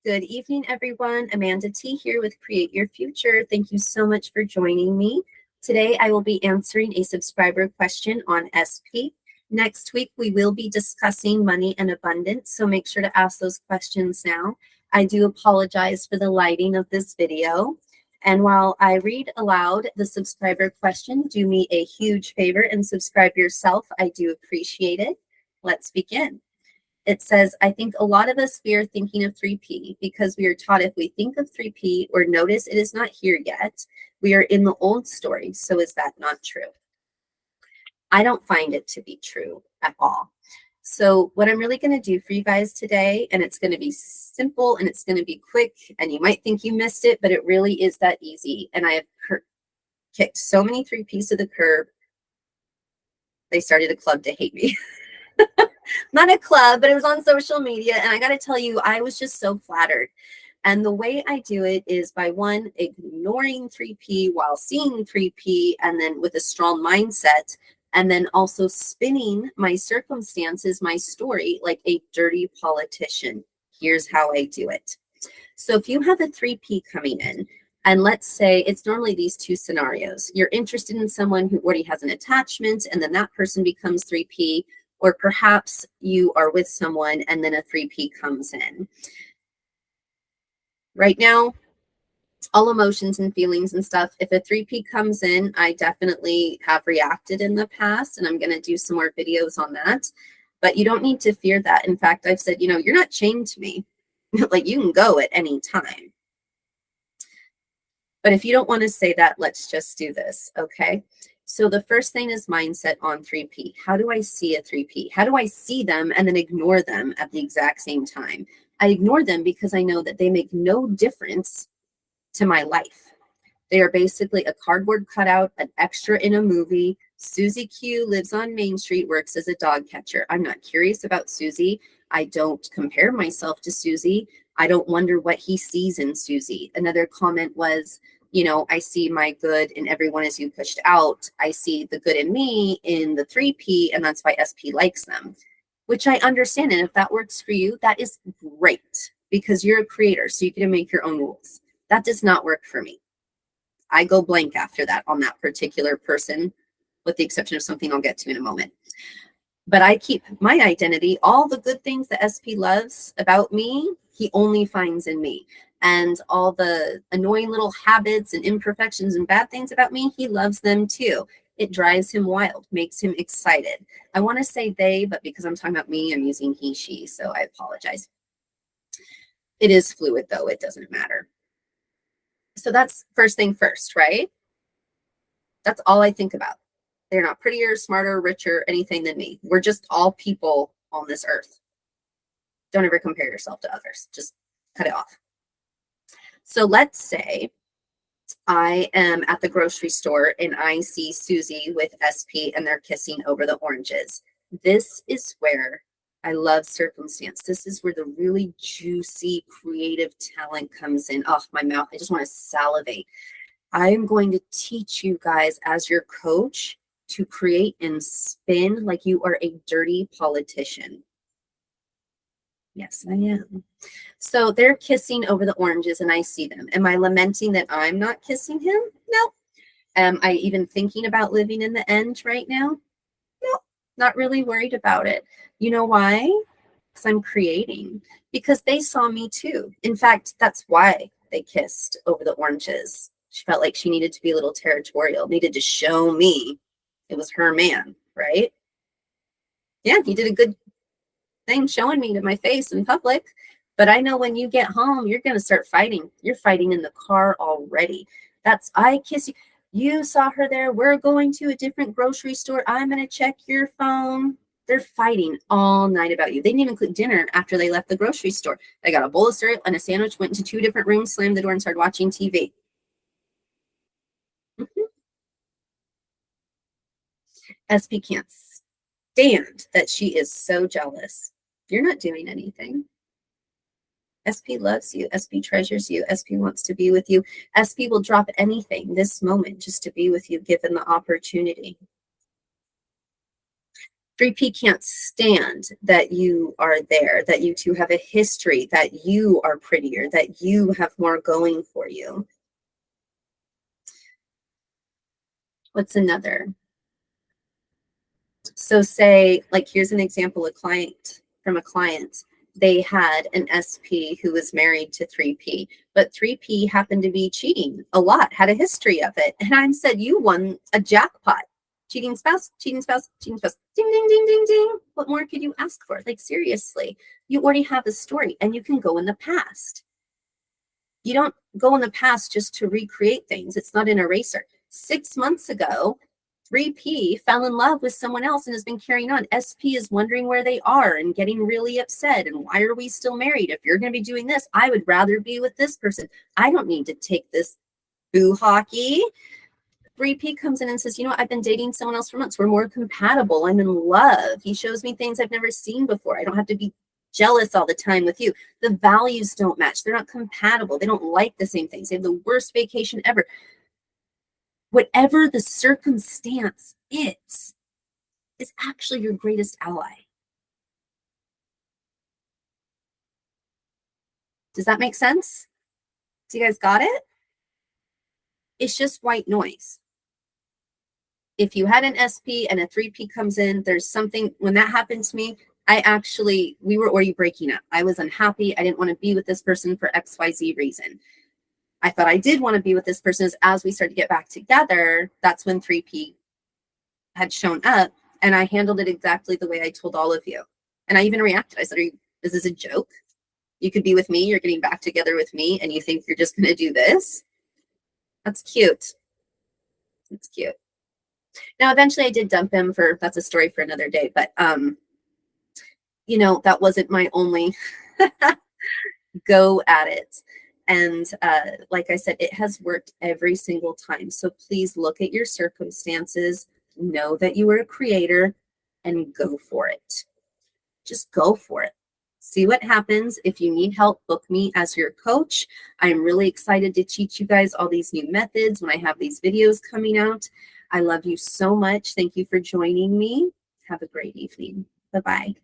Good evening, everyone. Amanda T here with Create Your Future. Thank you so much for joining me. Today, I will be answering a subscriber question on SP. Next week, we will be discussing money and abundance, so make sure to ask those questions now. I do apologize for the lighting of this video. And while I read aloud the subscriber question, do me a huge favor and subscribe yourself. I do appreciate it. Let's begin. It says, I think a lot of us, we are thinking of 3P because we are taught if we think of 3P or notice it is not here yet, we are in the old story. So is that not true? I don't find it to be true at all. So what I'm really going to do for you guys today, and it's going to be simple and it's going to be quick, and you might think you missed it, but it really is that easy. And I have kicked so many 3Ps to the curb. They started a club to hate me. Not a club, but it was on social media. And I got to tell you, I was just so flattered. And the way I do it is by one, ignoring 3P while seeing 3P, and then with a strong mindset, and then also spinning my circumstances, my story, like a dirty politician. Here's how I do it. So if you have a 3P coming in, and let's say it's normally these two scenarios. You're interested in someone who already has an attachment, and then that person becomes 3P. Or perhaps you are with someone and then a 3P comes in. Right now, all emotions and feelings and stuff, if a 3P comes in, I definitely have reacted in the past, and I'm going to do some more videos on that. But you don't need to fear that. In fact, I've said, you're not chained to me. Like, you can go at any time. But if you don't want to say that, let's just do this, okay? So the first thing is mindset on 3P. How do I see a 3P? How do I see them and then ignore them at the exact same time? I ignore them because I know that they make no difference to my life. They are basically a cardboard cutout, an extra in a movie. Susie Q lives on Main Street, works as a dog catcher. I'm not curious about Susie. I don't compare myself to Susie. I don't wonder what he sees in Susie. Another comment was, I see my good in everyone as you pushed out. I see the good in me in the 3P, and that's why SP likes them, which I understand. And if that works for you, that is great because you're a creator, so you can make your own rules. That does not work for me. I go blank after that on that particular person, with the exception of something I'll get to in a moment. But I keep my identity, all the good things that SP loves about me, he only finds in me. And all the annoying little habits and imperfections and bad things about me, he loves them too. It drives him wild, makes him excited. I want to say they, but because I'm talking about me, I'm using he, she, so I apologize. It is fluid though, it doesn't matter. So that's first thing first, right? That's all I think about. They're not prettier, smarter, richer, anything than me. We're just all people on this earth. Don't ever compare yourself to others. Just cut it off. So let's say I am at the grocery store and I see Susie with SP and they're kissing over the oranges. This is where I love circumstance. This is where the really juicy creative talent comes in. Oh, my mouth, I just want to salivate. I am going to teach you guys as your coach to create and spin like you are a dirty politician. Yes, I am. So they're kissing over the oranges and I see them. Am I lamenting that I'm not kissing him? No. Am I even thinking about living in the end right now? No, not really worried about it. You know why? Because I'm creating. Because they saw me too. In fact, that's why they kissed over the oranges. She felt like she needed to be a little territorial, needed to show me it was her man, right? Yeah, he did a good thing showing me to my face in public. But I know when you get home, you're going to start fighting. You're fighting in the car already. That's, I kiss you. You saw her there. We're going to a different grocery store. I'm going to check your phone. They're fighting all night about you. They didn't even cook dinner after they left the grocery store. They got a bowl of cereal and a sandwich, went into 2 different rooms, slammed the door, and started watching TV. SP can't stand that she is so jealous. You're not doing anything. SP loves you. SP treasures you. SP wants to be with you. SP will drop anything this moment just to be with you, given the opportunity. 3P can't stand that you are there, that you two have a history, that you are prettier, that you have more going for you. What's another? So say, like, here's an example, a client. They had an SP who was married to 3P, but 3P happened to be cheating a lot, had a history of it. And I said, you won a jackpot. Cheating spouse, cheating spouse, cheating spouse. Ding, ding, ding, ding, ding. What more could you ask for? Like, seriously, you already have a story and you can go in the past. You don't go in the past just to recreate things. It's not an eraser. 6 months ago, 3P fell in love with someone else and has been carrying on. SP is wondering where they are and getting really upset. And why are we still married? If you're going to be doing this, I would rather be with this person. I don't need to take this boo hockey. 3P comes in and says, you know, I've been dating someone else for months. We're more compatible. I'm in love. He shows me things I've never seen before. I don't have to be jealous all the time with you. The values don't match. They're not compatible. They don't like the same things. They have the worst vacation ever. Whatever the circumstance is actually your greatest ally. Does that make sense? Do you guys got it? It's just white noise. If you had an SP and a 3P comes in, there's something, when that happened to me, we were already breaking up. I was unhappy. I didn't want to be with this person for XYZ reason. I thought I did want to be with this person. As we started to get back together, that's when 3P had shown up, and I handled it exactly the way I told all of you. And I even reacted. I said, is this a joke? You could be with me, you're getting back together with me, and you think you're just going to do this? That's cute. It's cute. Now, eventually I did dump him that's a story for another day, but you know, that wasn't my only go at it. And like I said, it has worked every single time. So please look at your circumstances, know that you are a creator, and go for it. Just go for it. See what happens. If you need help, book me as your coach. I'm really excited to teach you guys all these new methods when I have these videos coming out. I love you so much. Thank you for joining me. Have a great evening. Bye-bye.